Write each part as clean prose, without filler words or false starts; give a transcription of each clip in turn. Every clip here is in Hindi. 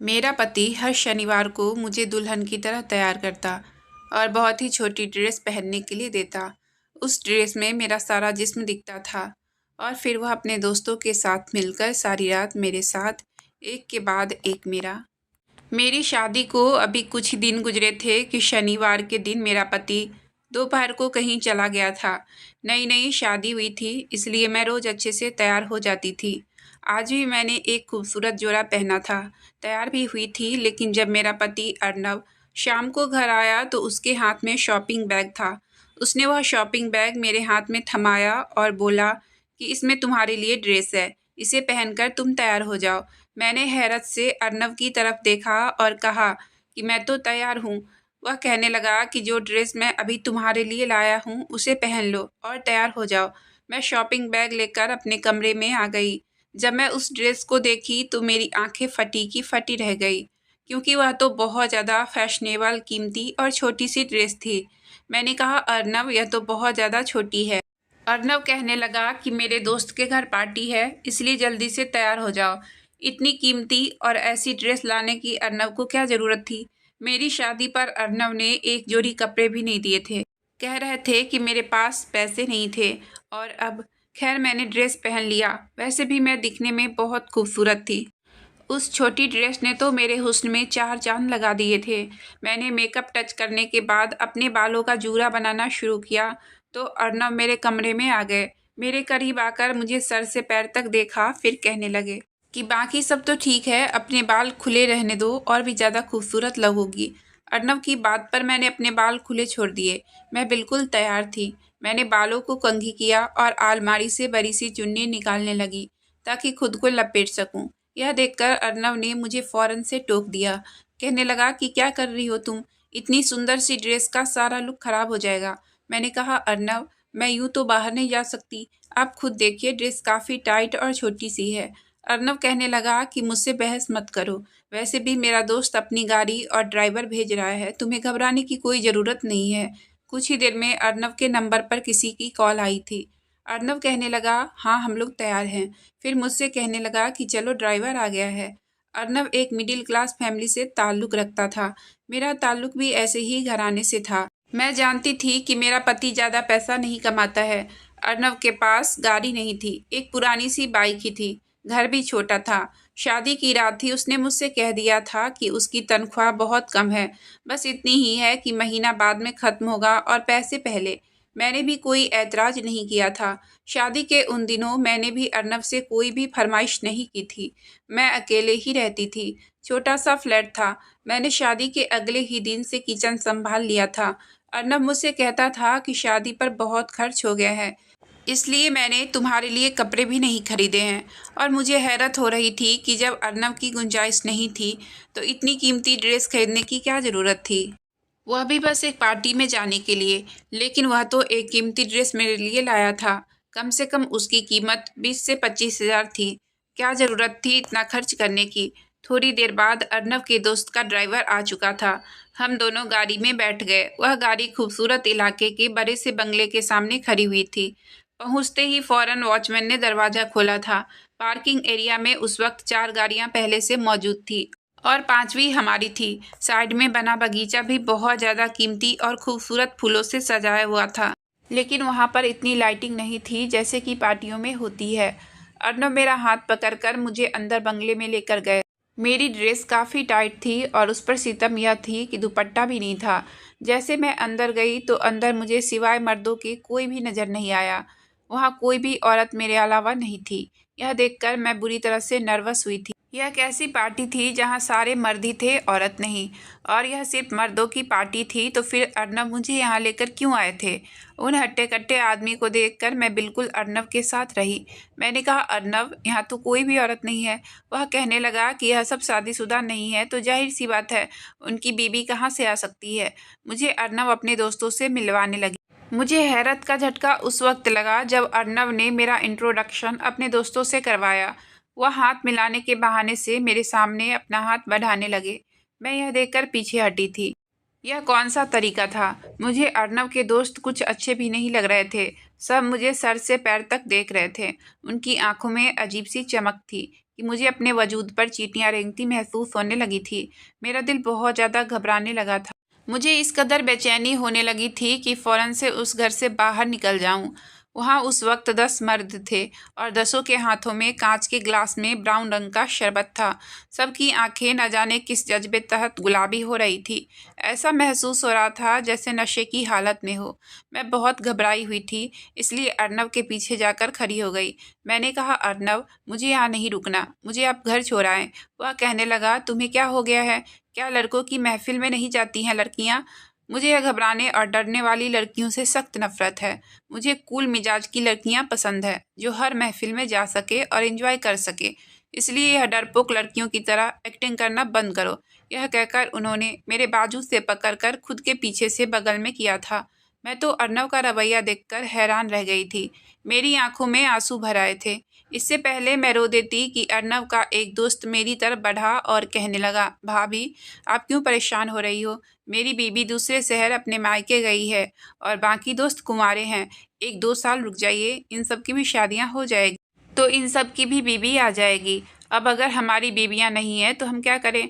मेरा पति हर शनिवार को मुझे दुल्हन की तरह तैयार करता और बहुत ही छोटी ड्रेस पहनने के लिए देता। उस ड्रेस में मेरा सारा जिस्म दिखता था और फिर वह अपने दोस्तों के साथ मिलकर सारी रात मेरे साथ एक के बाद एक मेरी शादी को अभी कुछ ही दिन गुजरे थे कि शनिवार के दिन मेरा पति दोपहर को कहीं चला गया था। नई नई शादी हुई थी, इसलिए मैं रोज़ अच्छे से तैयार हो जाती थी। आज भी मैंने एक खूबसूरत जोड़ा पहना था, तैयार भी हुई थी। लेकिन जब मेरा पति अर्नव शाम को घर आया तो उसके हाथ में शॉपिंग बैग था। उसने वह शॉपिंग बैग मेरे हाथ में थमाया और बोला कि इसमें तुम्हारे लिए ड्रेस है, इसे पहनकर तुम तैयार हो जाओ। मैंने हैरत से अर्नव की तरफ देखा और कहा कि मैं तो तैयार हूँ। वह कहने लगा कि जो ड्रेस मैं अभी तुम्हारे लिए लाया हूँ उसे पहन लो और तैयार हो जाओ। मैं शॉपिंग बैग लेकर अपने कमरे में आ गई। जब मैं उस ड्रेस को देखी तो मेरी आंखें फटी की फटी रह गई, क्योंकि वह तो बहुत ज़्यादा फैशनेबल, कीमती और छोटी सी ड्रेस थी। मैंने कहा, अर्नव, यह तो बहुत ज़्यादा छोटी है। अर्नव कहने लगा कि मेरे दोस्त के घर पार्टी है, इसलिए जल्दी से तैयार हो जाओ। इतनी कीमती और ऐसी ड्रेस लाने की अर्नव को क्या ज़रूरत थी? मेरी शादी पर अर्नव ने एक जोड़ी कपड़े भी नहीं दिए थे। कह रहे थे कि मेरे पास पैसे नहीं थे। और अब खैर मैंने ड्रेस पहन लिया। वैसे भी मैं दिखने में बहुत खूबसूरत थी। उस छोटी ड्रेस ने तो मेरे हुस्न में चार चांद लगा दिए थे। मैंने मेकअप टच करने के बाद अपने बालों का जूड़ा बनाना शुरू किया तो अर्नव मेरे कमरे में आ गए। मेरे करीब आकर मुझे सर से पैर तक देखा, फिर कहने लगे कि बाकी सब तो ठीक है, अपने बाल खुले रहने दो और भी ज़्यादा खूबसूरत लगोगी। अर्नव की बात पर मैंने अपने बाल खुले छोड़ दिए। मैं बिल्कुल तैयार थी। मैंने बालों को कंघी किया और अलमारी से बड़ी सी चुन्नी निकालने लगी ताकि खुद को लपेट सकूं। यह देखकर अर्नव ने मुझे फौरन से टोक दिया। कहने लगा कि क्या कर रही हो तुम? इतनी सुंदर सी ड्रेस का सारा लुक खराब हो जाएगा। मैंने कहा, अर्नव, मैं यूं तो बाहर नहीं जा सकती। आप खुद देखिए, ड्रेस काफ़ी टाइट और छोटी सी है। अर्नव कहने लगा कि मुझसे बहस मत करो। वैसे भी मेरा दोस्त अपनी गाड़ी और ड्राइवर भेज रहा है, तुम्हें घबराने की कोई ज़रूरत नहीं है। कुछ ही देर में अर्नव के नंबर पर किसी की कॉल आई थी। अर्नव कहने लगा, हाँ, हम लोग तैयार हैं। फिर मुझसे कहने लगा कि चलो, ड्राइवर आ गया है। अर्नव एक मिडिल क्लास फैमिली से ताल्लुक़ रखता था। मेरा ताल्लुक़ भी ऐसे ही घराने से था। मैं जानती थी कि मेरा पति ज़्यादा पैसा नहीं कमाता है। अर्नव के पास गाड़ी नहीं थी, एक पुरानी सी बाइक ही थी। घर भी छोटा था। शादी की रात थी, उसने मुझसे कह दिया था कि उसकी तनख्वाह बहुत कम है, बस इतनी ही है कि महीना बाद में ख़त्म होगा और पैसे पहले। मैंने भी कोई ऐतराज़ नहीं किया था। शादी के उन दिनों मैंने भी अर्नव से कोई भी फरमाइश नहीं की थी। मैं अकेले ही रहती थी। छोटा सा फ्लैट था। मैंने शादी के अगले ही दिन से किचन संभाल लिया था। अर्नव मुझसे कहता था कि शादी पर बहुत खर्च हो गया है, इसलिए मैंने तुम्हारे लिए कपड़े भी नहीं खरीदे हैं। और मुझे हैरत हो रही थी कि जब अर्नव की गुंजाइश नहीं थी तो इतनी कीमती ड्रेस खरीदने की क्या ज़रूरत थी, वह भी बस एक पार्टी में जाने के लिए। लेकिन वह तो एक कीमती ड्रेस मेरे लिए लाया था। कम से कम उसकी कीमत 20 से 25 हज़ार थी। क्या ज़रूरत थी इतना खर्च करने की? थोड़ी देर बाद अर्नव के दोस्त का ड्राइवर आ चुका था। हम दोनों गाड़ी में बैठ गए। वह गाड़ी खूबसूरत इलाके के बड़े से बंगले के सामने खड़ी हुई थी। पहुंचते ही फौरन वॉचमैन ने दरवाज़ा खोला था। पार्किंग एरिया में उस वक्त 4 गाड़ियां पहले से मौजूद थी और 5वीं हमारी थी। साइड में बना बगीचा भी बहुत ज़्यादा कीमती और खूबसूरत फूलों से सजाया हुआ था, लेकिन वहाँ पर इतनी लाइटिंग नहीं थी जैसे कि पार्टियों में होती है। अर्नव मेरा हाथ पकड़कर मुझे अंदर बंगले में लेकर गए। मेरी ड्रेस काफ़ी टाइट थी और उस पर सितम यह थी कि दुपट्टा भी नहीं था। जैसे मैं अंदर गई तो अंदर मुझे सिवाय मर्दों के कोई भी नज़र नहीं आया। वहाँ कोई भी औरत मेरे अलावा नहीं थी। यह देखकर मैं बुरी तरह से नर्वस हुई थी। यह कैसी पार्टी थी जहाँ सारे मर्द ही थे, औरत नहीं? और यह सिर्फ मर्दों की पार्टी थी तो फिर अर्नव मुझे यहाँ लेकर क्यों आए थे? उन हट्टे कट्टे आदमी को देखकर मैं बिल्कुल अर्नव के साथ रही। मैंने कहा, अर्नव, यहाँ तो कोई भी औरत नहीं है। वह कहने लगा कि यह सब शादीशुदा नहीं है तो जाहिर सी बात है उनकी बीवी कहाँ से आ सकती है। मुझे अर्नव अपने दोस्तों से मिलवाने लगी। मुझे हैरत का झटका उस वक्त लगा जब अर्नव ने मेरा इंट्रोडक्शन अपने दोस्तों से करवाया। वह हाथ मिलाने के बहाने से मेरे सामने अपना हाथ बढ़ाने लगे। मैं यह देखकर पीछे हटी थी। यह कौन सा तरीका था? मुझे अर्नव के दोस्त कुछ अच्छे भी नहीं लग रहे थे। सब मुझे सर से पैर तक देख रहे थे। उनकी आंखों में अजीब सी चमक थी। कि मुझे अपने वजूद पर चींटियां रेंगती महसूस होने लगी थी। मेरा दिल बहुत ज़्यादा घबराने लगा था। मुझे इस कदर बेचैनी होने लगी थी कि फ़ौरन से उस घर से बाहर निकल जाऊं। वहाँ उस वक्त 10 मर्द थे और 10 के हाथों में कांच के ग्लास में ब्राउन रंग का शरबत था। सबकी आंखें न जाने किस जज्बे तहत गुलाबी हो रही थी। ऐसा महसूस हो रहा था जैसे नशे की हालत में हो। मैं बहुत घबराई हुई थी, इसलिए अर्नव के पीछे जाकर खड़ी हो गई। मैंने कहा, अर्नव, मुझे यहाँ नहीं रुकना, मुझे आप घर छोड़ाएं। वह कहने लगा, तुम्हें क्या हो गया है? क्या लड़कों की महफिल में नहीं जाती हैं लड़कियाँ? मुझे यह घबराने और डरने वाली लड़कियों से सख्त नफरत है। मुझे कूल मिजाज की लड़कियां पसंद है जो हर महफिल में जा सके और एंजॉय कर सके। इसलिए यह डरपोक लड़कियों की तरह एक्टिंग करना बंद करो। यह कहकर उन्होंने मेरे बाजू से पकड़कर खुद के पीछे से बगल में किया था। मैं तो अर्नव का रवैया देखकर हैरान रह गई थी। मेरी आंखों में आंसू भर आए थे। इससे पहले मैं रो देती कि अर्नव का एक दोस्त मेरी तरफ बढ़ा और कहने लगा, भाभी, आप क्यों परेशान हो रही हो? मेरी बीबी दूसरे शहर अपने मायके गई है और बाकी दोस्त कुंवारे हैं। 1-2 साल रुक जाइए, इन सब की भी शादियां हो जाएगी तो इन सब की भी बीबी आ जाएगी। अब अगर हमारी बीबियां नहीं हैं तो हम क्या करें?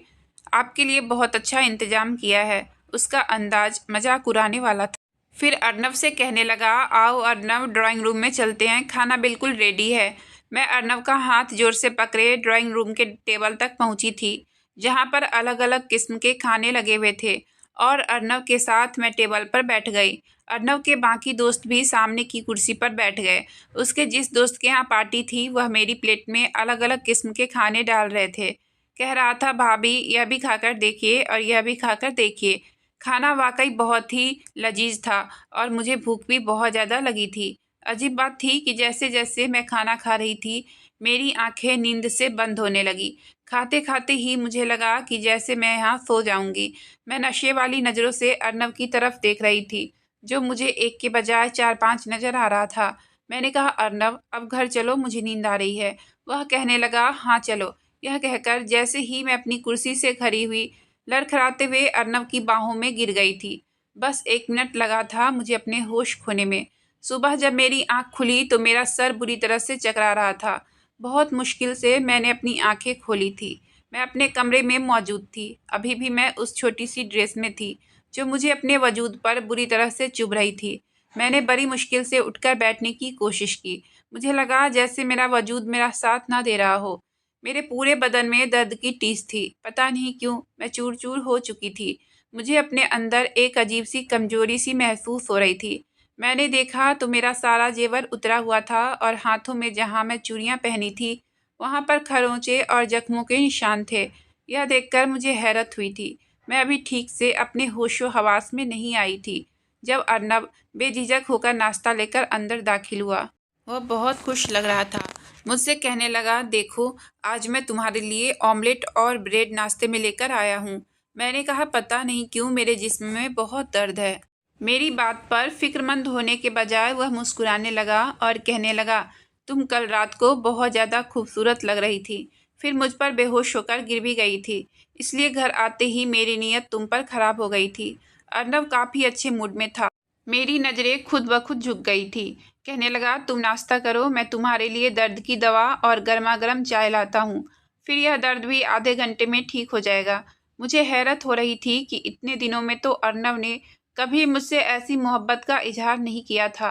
आपके लिए बहुत अच्छा इंतजाम किया है। उसका अंदाज मजाक उड़ाने वाला था। फिर अर्नव से कहने लगा, आओ अर्नव, ड्राइंग रूम में चलते हैं, खाना बिल्कुल रेडी है। मैं अर्नव का हाथ जोर से पकड़े ड्राइंग रूम के टेबल तक पहुंची थी, जहां पर अलग अलग किस्म के खाने लगे हुए थे, और अर्नव के साथ मैं टेबल पर बैठ गई। अर्नव के बाकी दोस्त भी सामने की कुर्सी पर बैठ गए। उसके जिस दोस्त के यहाँ पार्टी थी वह मेरी प्लेट में अलग अलग किस्म के खाने डाल रहे थे। कह रहा था, भाभी, यह भी खाकर देखिए और यह भी खाकर देखिए। खाना वाकई बहुत ही लजीज था और मुझे भूख भी बहुत ज़्यादा लगी थी। अजीब बात थी कि जैसे जैसे मैं खाना खा रही थी, मेरी आंखें नींद से बंद होने लगी। खाते खाते ही मुझे लगा कि जैसे मैं यहाँ सो जाऊंगी। मैं नशे वाली नज़रों से अर्नव की तरफ देख रही थी, जो मुझे एक के बजाय 4-5 नज़र आ रहा था। मैंने कहा, अर्नव, अब घर चलो, मुझे नींद आ रही है। वह कहने लगा, हाँ चलो। यह कहकर जैसे ही मैं अपनी कुर्सी से खड़ी हुई, लड़खड़ाते हुए अर्नव की बाहों में गिर गई थी। बस 1 मिनट लगा था मुझे अपने होश खोने में। सुबह जब मेरी आंख खुली तो मेरा सर बुरी तरह से चकरा रहा था। बहुत मुश्किल से मैंने अपनी आंखें खोली थी। मैं अपने कमरे में मौजूद थी। अभी भी मैं उस छोटी सी ड्रेस में थी जो मुझे अपने वजूद पर बुरी तरह से चुभ रही थी। मैंने बड़ी मुश्किल से उठकर बैठने की कोशिश की। मुझे लगा जैसे मेरा वजूद मेरा साथ ना दे रहा हो। मेरे पूरे बदन में दर्द की टीस थी। पता नहीं क्यों मैं चूर चूर हो चुकी थी। मुझे अपने अंदर एक अजीब सी कमजोरी सी महसूस हो रही थी। मैंने देखा तो मेरा सारा जेवर उतरा हुआ था और हाथों में जहाँ मैं चूड़ियाँ पहनी थी वहाँ पर खरोंचे और जख्मों के निशान थे। यह देखकर मुझे हैरत हुई थी। मैं अभी ठीक से अपने होशो हवास में नहीं आई थी जब अर्नब बेझिझक होकर नाश्ता लेकर अंदर दाखिल हुआ। वह बहुत खुश लग रहा था। मुझसे कहने लगा, देखो, आज मैं तुम्हारे लिए ऑमलेट और ब्रेड नाश्ते में लेकर आया हूँ। मैंने कहा, पता नहीं क्यों मेरे जिस्म में बहुत दर्द है। मेरी बात पर फिक्रमंद होने के बजाय वह मुस्कुराने लगा और कहने लगा, तुम कल रात को बहुत ज़्यादा खूबसूरत लग रही थी, फिर मुझ पर बेहोश होकर गिर भी गई थी, इसलिए घर आते ही मेरी नीयत तुम पर खराब हो गई थी। अर्नव काफ़ी अच्छे मूड में था। मेरी नज़रें खुद ब खुद झुक गई थी। कहने लगा, तुम नाश्ता करो, मैं तुम्हारे लिए दर्द की दवा और गर्मा गर्म चाय लाता हूँ। फिर यह दर्द भी आधे घंटे में ठीक हो जाएगा। मुझे हैरत हो रही थी कि इतने दिनों में तो अर्नव ने कभी मुझसे ऐसी मोहब्बत का इजहार नहीं किया था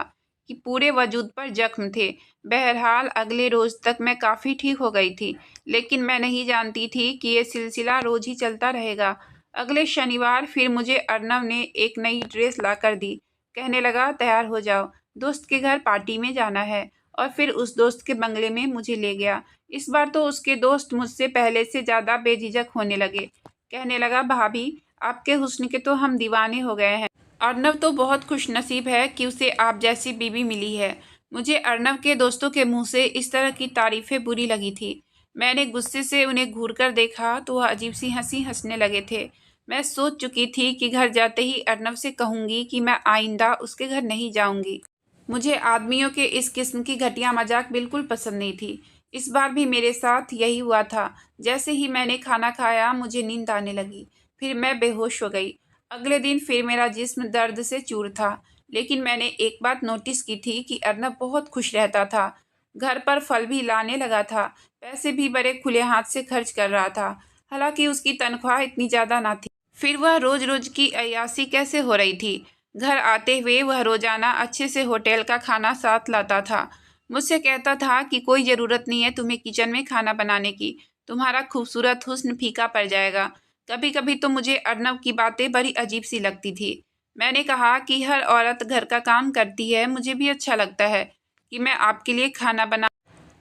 कि पूरे वजूद पर जख्म थे। बहरहाल अगले रोज़ तक मैं काफ़ी ठीक हो गई थी, लेकिन मैं नहीं जानती थी कि ये सिलसिला रोज़ ही चलता रहेगा। अगले शनिवार फिर मुझे अर्नव ने एक नई ड्रेस ला कर दी। कहने लगा, तैयार हो जाओ, दोस्त के घर पार्टी में जाना है। और फिर उस दोस्त के बंगले में मुझे ले गया। इस बार तो उसके दोस्त मुझसे पहले से ज़्यादा बेझिझक होने लगे। कहने लगा, भाभी, आपके हुस्न के तो हम दीवाने हो गए हैं। अर्नव तो बहुत खुश नसीब है कि उसे आप जैसी बीवी मिली है। मुझे अर्नव के दोस्तों के मुंह से इस तरह की तारीफें बुरी लगी थी। मैंने गुस्से से उन्हें घूर कर देखा तो वह अजीब सी हंसी हंसने लगे थे। मैं सोच चुकी थी कि घर जाते ही अर्नव से कहूंगी कि मैं आइंदा उसके घर नहीं जाऊंगी। मुझे आदमियों के इस किस्म की घटिया मजाक बिल्कुल पसंद नहीं थी। इस बार भी मेरे साथ यही हुआ था। जैसे ही मैंने खाना खाया मुझे नींद आने लगी, फिर मैं बेहोश हो गई। अगले दिन फिर मेरा जिस्म दर्द से चूर था, लेकिन मैंने एक बात नोटिस की थी कि अर्नब बहुत खुश रहता था। घर पर फल भी लाने लगा था, पैसे भी बड़े खुले हाथ से खर्च कर रहा था। हालांकि उसकी तनख्वाह इतनी ज़्यादा ना थी, फिर वह रोज रोज की अय्याशी कैसे हो रही थी। घर आते हुए वह रोजाना अच्छे से होटल का खाना साथ लाता था। मुझसे कहता था कि कोई ज़रूरत नहीं है तुम्हें किचन में खाना बनाने की, तुम्हारा खूबसूरत हुस्न फीका पड़ जाएगा। कभी कभी तो मुझे अर्नब की बातें बड़ी अजीब सी लगती थी। मैंने कहा कि हर औरत घर का काम करती है, मुझे भी अच्छा लगता है कि मैं आपके लिए खाना बना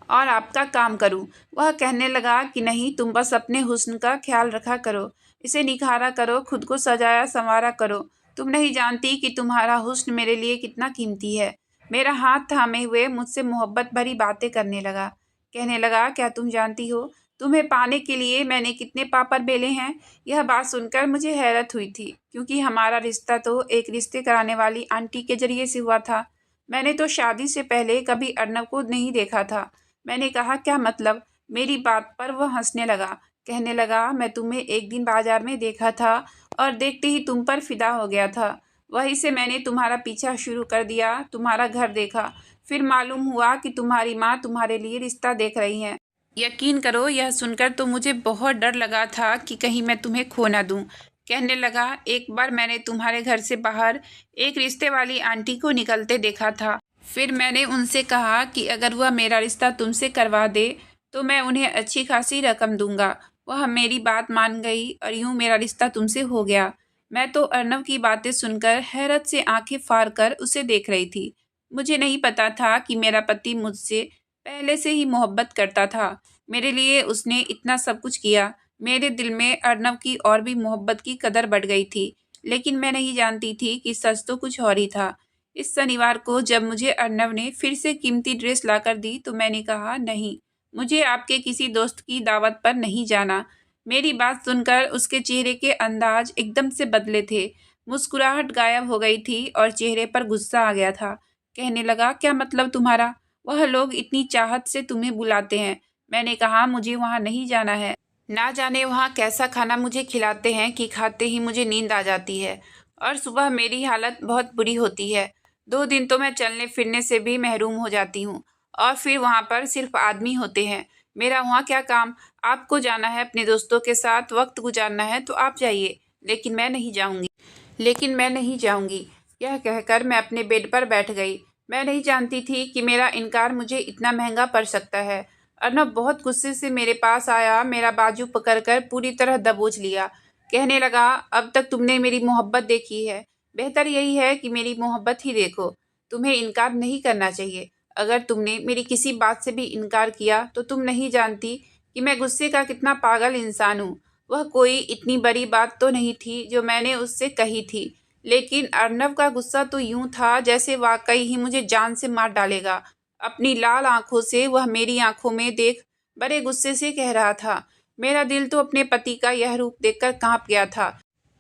और आपका काम करूं। वह कहने लगा कि नहीं, तुम बस अपने हुस्न का ख्याल रखा करो, इसे निखारा करो, खुद को सजाया संवारा करो। तुम नहीं जानती कि तुम्हारा हुस्न मेरे लिए कितना कीमती है। मेरा हाथ थामे हुए मुझसे मोहब्बत भरी बातें करने लगा। कहने लगा, क्या तुम जानती हो तुम्हें पाने के लिए मैंने कितने पापड़ बेले हैं। यह बात सुनकर मुझे हैरत हुई थी, क्योंकि हमारा रिश्ता तो एक रिश्ते कराने वाली आंटी के जरिए से हुआ था। मैंने तो शादी से पहले कभी अर्नब को नहीं देखा था। मैंने कहा, क्या मतलब। मेरी बात पर वह हंसने लगा। कहने लगा, मैं तुम्हें एक दिन बाजार में देखा था और देखते ही तुम पर फिदा हो गया था। वहीं से मैंने तुम्हारा पीछा शुरू कर दिया, तुम्हारा घर देखा, फिर मालूम हुआ कि तुम्हारी माँ तुम्हारे लिए रिश्ता देख रही हैं। यकीन करो, यह सुनकर तो मुझे बहुत डर लगा था कि कहीं मैं तुम्हें खो ना दूं। कहने लगा, एक बार मैंने तुम्हारे घर से बाहर एक रिश्ते वाली आंटी को निकलते देखा था। फिर मैंने उनसे कहा कि अगर वह मेरा रिश्ता तुमसे करवा दे तो मैं उन्हें अच्छी खासी रकम दूंगा। वह मेरी बात मान गई और यूं मेरा रिश्ता तुमसे हो गया। मैं तो अर्नब की बातें सुनकर हैरत से आंखें फाड़ कर उसे देख रही थी। मुझे नहीं पता था कि मेरा पति मुझसे पहले से ही मोहब्बत करता था। मेरे लिए उसने इतना सब कुछ किया। मेरे दिल में अर्नब की और भी मोहब्बत की कदर बढ़ गई थी, लेकिन मैं नहीं जानती थी कि सच तो कुछ और ही था। इस शनिवार को जब मुझे अर्नब ने फिर से कीमती ड्रेस लाकर दी तो मैंने कहा, नहीं, मुझे आपके किसी दोस्त की दावत पर नहीं जाना। मेरी बात सुनकर उसके चेहरे के अंदाज एकदम से बदले थे। मुस्कुराहट गायब हो गई थी और चेहरे पर गुस्सा आ गया था। कहने लगा, क्या मतलब तुम्हारा। वह लोग इतनी चाहत से तुम्हें बुलाते हैं। मैंने कहा, मुझे वहाँ नहीं जाना है। ना जाने वहाँ कैसा खाना मुझे खिलाते हैं कि खाते ही मुझे नींद आ जाती है और सुबह मेरी हालत बहुत बुरी होती है। 2 दिन तो मैं चलने फिरने से भी महरूम हो जाती हूँ और फिर वहाँ पर सिर्फ आदमी होते हैं। मेरा वहाँ क्या काम। आपको जाना है अपने दोस्तों के साथ वक्त गुजारना है तो आप जाइए, लेकिन मैं नहीं जाऊँगी। यह कहकर मैं अपने बेड पर बैठ गई। मैं नहीं जानती थी कि मेरा इनकार मुझे इतना महंगा पड़ सकता है। अर्नब बहुत गुस्से से मेरे पास आया, मेरा बाजू पकड़कर पूरी तरह दबोच लिया। कहने लगा, अब तक तुमने मेरी मोहब्बत देखी है, बेहतर यही है कि मेरी मोहब्बत ही देखो। तुम्हें इनकार नहीं करना चाहिए। अगर तुमने मेरी किसी बात से भी इनकार किया तो तुम नहीं जानती कि मैं गुस्से का कितना पागल इंसान हूँ। वह कोई इतनी बड़ी बात तो नहीं थी जो मैंने उससे कही थी, लेकिन अर्नब का गुस्सा तो यूं था जैसे वाकई ही मुझे जान से मार डालेगा। अपनी लाल आंखों से वह मेरी आंखों में देख बड़े गुस्से से कह रहा था। मेरा दिल तो अपने पति का यह रूप देखकर कांप गया था।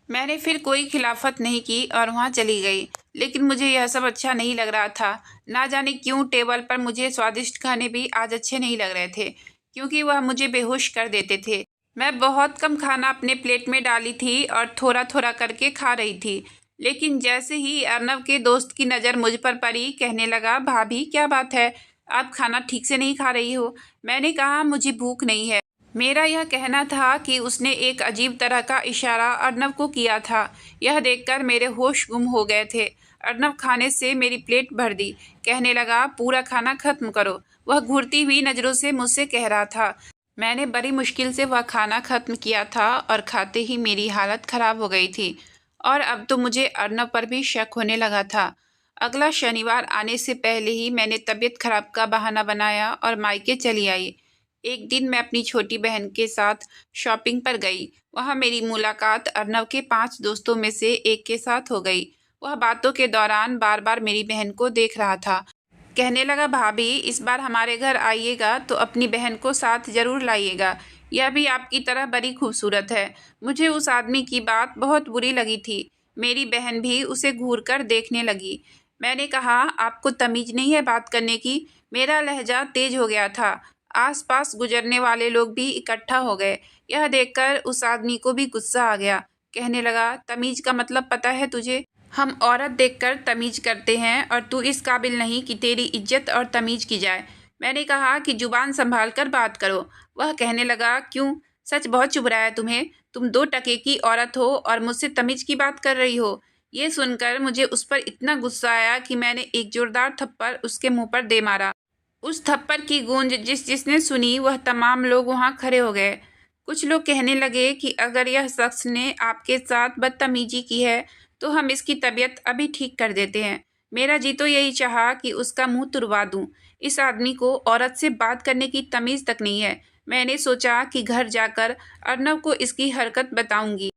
मैंने फिर कोई खिलाफत नहीं की और वहाँ चली गई, लेकिन मुझे यह सब अच्छा नहीं लग रहा था। ना जाने क्यों टेबल पर मुझे स्वादिष्ट खाने भी आज अच्छे नहीं लग रहे थे, क्योंकि वह मुझे बेहोश कर देते थे। मैं बहुत कम खाना अपने प्लेट में डाली थी और थोड़ा थोड़ा करके खा रही थी, लेकिन जैसे ही अर्नब के दोस्त की नज़र मुझ पर पड़ी, कहने लगा, भाभी क्या बात है, आप खाना ठीक से नहीं खा रही हो। मैंने कहा, मुझे भूख नहीं है। मेरा यह कहना था कि उसने एक अजीब तरह का इशारा अर्नब को किया था। यह देखकर मेरे होश गुम हो गए थे। अर्नब खाने से मेरी प्लेट भर दी। कहने लगा, पूरा खाना खत्म करो। वह घूरती हुई नज़रों से मुझसे कह रहा था। मैंने बड़ी मुश्किल से वह खाना खत्म किया था और खाते ही मेरी हालत ख़राब हो गई थी और अब तो मुझे अर्नब पर भी शक होने लगा था। अगला शनिवार आने से पहले ही मैंने तबीयत खराब का बहाना बनाया और मायके चली आई। एक दिन मैं अपनी छोटी बहन के साथ शॉपिंग पर गई। वहाँ मेरी मुलाकात अर्नब के 5 दोस्तों में से एक के साथ हो गई। वह बातों के दौरान बार बार मेरी बहन को देख रहा था। कहने लगा, भाभी इस बार हमारे घर आइएगा तो अपनी बहन को साथ ज़रूर लाइएगा, यह भी आपकी तरह बड़ी खूबसूरत है। मुझे उस आदमी की बात बहुत बुरी लगी थी। मेरी बहन भी उसे घूर कर देखने लगी। मैंने कहा, आपको तमीज़ नहीं है बात करने की। मेरा लहजा तेज हो गया था। आसपास गुजरने वाले लोग भी इकट्ठा हो गए। यह देखकर उस आदमी को भी गुस्सा आ गया। कहने लगा, तमीज़ का मतलब पता है तुझे। हम औरत देखकर तमीज़ करते हैं और तू इस काबिल नहीं कि तेरी इज्जत और तमीज़ की जाए। मैंने कहा कि जुबान संभाल कर बात करो। वह कहने लगा, क्यों, सच बहुत चुभ रहा है तुम्हें? तुम 2 टके की औरत हो और मुझसे तमीज़ की बात कर रही हो। ये सुनकर मुझे उस पर इतना गुस्सा आया कि मैंने एक जोरदार थप्पड़ उसके मुंह पर दे मारा। उस थप्पड़ की गूंज जिसने सुनी वह तमाम लोग वहां खड़े हो गए। कुछ लोग कहने लगे कि अगर यह शख्स ने आपके साथ बदतमीजी की है तो हम इसकी तबीयत अभी ठीक कर देते हैं। मेरा जी तो यही चाहा कि उसका मुंह तुड़वा दूं। इस आदमी को औरत से बात करने की तमीज़ तक नहीं है। मैंने सोचा कि घर जाकर अर्नव को इसकी हरकत बताऊंगी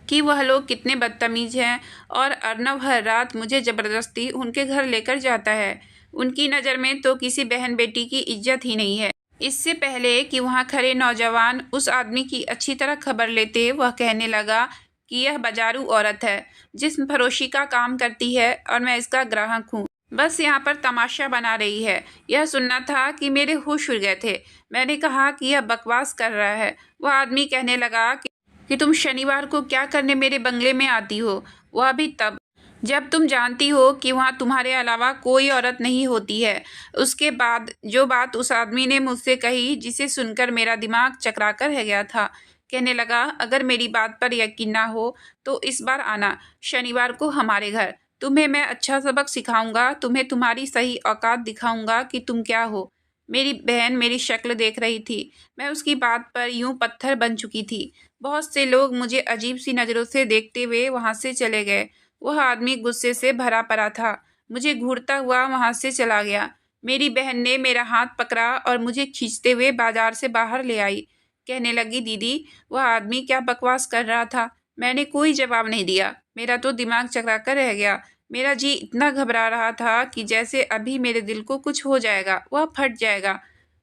कि वह लोग कितने बदतमीज़ हैं, और अर्नव हर रात मुझे ज़बरदस्ती उनके घर लेकर जाता है। उनकी नज़र में तो किसी बहन बेटी की इज्जत ही नहीं है। इससे पहले कि वहाँ खड़े नौजवान उस आदमी की अच्छी तरह खबर लेते, वह कहने लगा कि यह बाजारू औरत है, जिस्म फरोशी का काम करती है और मैं इसका ग्राहक हूँ। बस यहाँ पर तमाशा बना रही है। यह सुनना था कि मेरे होश उड़ गए थे। मैंने कहा कि यह बकवास कर रहा है। वह आदमी कहने लगा कि तुम शनिवार को क्या करने मेरे बंगले में आती हो, वह भी तब जब तुम जानती हो कि वहाँ तुम्हारे अलावा कोई औरत नहीं होती है। उसके बाद जो बात उस आदमी ने मुझसे कही, जिसे सुनकर मेरा दिमाग चकरा कर रह गया था। कहने लगा, अगर मेरी बात पर यकीन ना हो तो इस बार आना शनिवार को हमारे घर। तुम्हें मैं अच्छा सबक सिखाऊंगा, तुम्हें तुम्हारी सही औकात दिखाऊंगा कि तुम क्या हो। मेरी बहन मेरी शक्ल देख रही थी। मैं उसकी बात पर यूं पत्थर बन चुकी थी। बहुत से लोग मुझे अजीब सी नज़रों से देखते हुए वहाँ से चले गए। वह आदमी गुस्से से भरा पड़ा था। मुझे घूरता हुआ वहाँ से चला गया। मेरी बहन ने मेरा हाथ पकड़ा और मुझे खींचते हुए बाजार से बाहर ले आई। कहने लगी, दीदी, वह आदमी क्या बकवास कर रहा था। मैंने कोई जवाब नहीं दिया। मेरा तो दिमाग चकरा कर रह गया। मेरा जी इतना घबरा रहा था कि जैसे अभी मेरे दिल को कुछ हो जाएगा, वह फट जाएगा।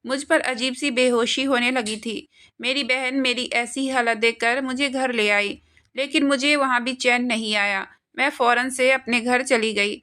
मुझ पर अजीब सी बेहोशी होने लगी थी। मेरी बहन मेरी ऐसी हालत देखकर मुझे घर ले आई, लेकिन मुझे वहाँ भी चैन नहीं आया। मैं फ़ौरन से अपने घर चली गई।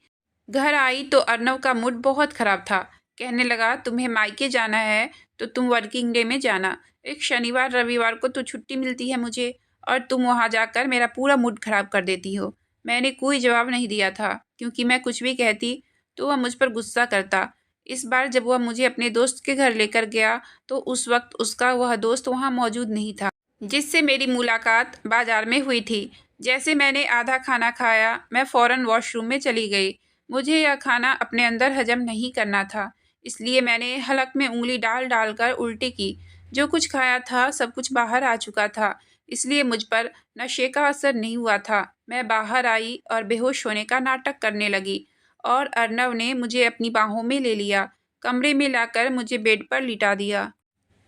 घर आई तो अर्नव का मूड बहुत ख़राब था। कहने लगा, तुम्हें मायके जाना है तो तुम वर्किंग डे में जाना। एक शनिवार रविवार को तो छुट्टी मिलती है मुझे, और तुम वहाँ जाकर मेरा पूरा मूड ख़राब कर देती हो। मैंने कोई जवाब नहीं दिया था, क्योंकि मैं कुछ भी कहती तो वह मुझ पर गुस्सा करता। इस बार जब वह मुझे अपने दोस्त के घर लेकर गया तो उस वक्त उसका वह दोस्त वहाँ मौजूद नहीं था, जिससे मेरी मुलाकात बाजार में हुई थी। जैसे मैंने आधा खाना खाया, मैं फ़ौरन वॉशरूम में चली गई। मुझे यह खाना अपने अंदर हजम नहीं करना था, इसलिए मैंने हलक में उंगली डाल डाल कर उल्टी की। जो कुछ खाया था सब कुछ बाहर आ चुका था, इसलिए मुझ पर नशे का असर नहीं हुआ था। मैं बाहर आई और बेहोश होने का नाटक करने लगी, और अर्नव ने मुझे अपनी बाहों में ले लिया। कमरे में लाकर मुझे बेड पर लिटा दिया।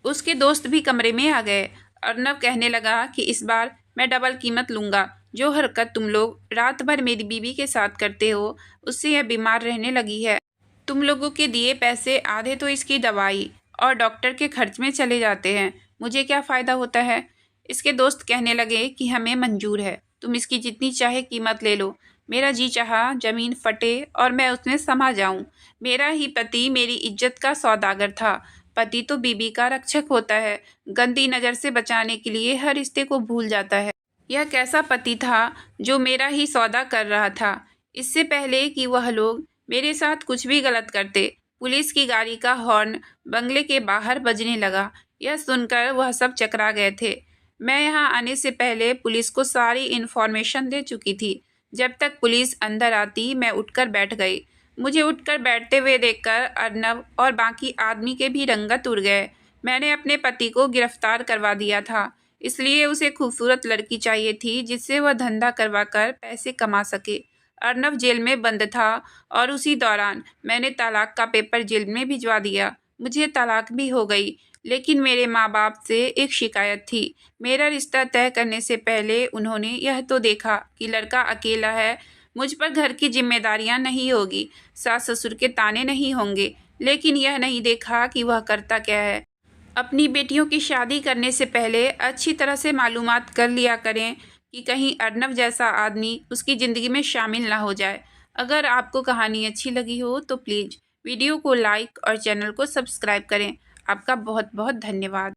उसके दोस्त भी कमरे में आ गए। अर्नव कहने लगा कि इस बार मैं डबल कीमत लूँगा। जो हरकत तुम लोग रात भर मेरी बीवी के साथ करते हो, उससे यह बीमार रहने लगी है। तुम लोगों के दिए पैसे आधे तो इसकी दवाई और डॉक्टर के खर्च में चले जाते हैं। मुझे क्या फ़ायदा होता है? इसके दोस्त कहने लगे कि हमें मंजूर है, तुम इसकी जितनी चाहे कीमत ले लो। मेरा जी चाहा ज़मीन फटे और मैं उसमें समा जाऊं। मेरा ही पति मेरी इज्जत का सौदागर था। पति तो बीबी का रक्षक होता है। गंदी नज़र से बचाने के लिए हर रिश्ते को भूल जाता है। यह कैसा पति था जो मेरा ही सौदा कर रहा था। इससे पहले कि वह लोग मेरे साथ कुछ भी गलत करते, पुलिस की गाड़ी का हॉर्न बंगले के बाहर बजने लगा। यह सुनकर वह सब चकरा गए थे। मैं यहाँ आने से पहले पुलिस को सारी इन्फॉर्मेशन दे चुकी थी। जब तक पुलिस अंदर आती मैं उठकर बैठ गई। मुझे उठकर बैठते हुए देखकर अर्नव और बाकी आदमी के भी रंगत उड़ गए। मैंने अपने पति को गिरफ्तार करवा दिया था, इसलिए उसे खूबसूरत लड़की चाहिए थी जिससे वह धंधा करवा कर पैसे कमा सके। अर्नव जेल में बंद था, और उसी दौरान मैंने तलाक का पेपर जेल में भिजवा दिया। मुझे तलाक भी हो गई, लेकिन मेरे माँ बाप से एक शिकायत थी। मेरा रिश्ता तय करने से पहले उन्होंने यह तो देखा कि लड़का अकेला है, मुझ पर घर की जिम्मेदारियां नहीं होगी, सास ससुर के ताने नहीं होंगे, लेकिन यह नहीं देखा कि वह करता क्या है। अपनी बेटियों की शादी करने से पहले अच्छी तरह से मालूमात कर लिया करें कि कहीं अर्नव जैसा आदमी उसकी ज़िंदगी में शामिल ना हो जाए। अगर आपको कहानी अच्छी लगी हो तो प्लीज़ वीडियो को लाइक और चैनल को सब्सक्राइब करें। आपका बहुत बहुत धन्यवाद।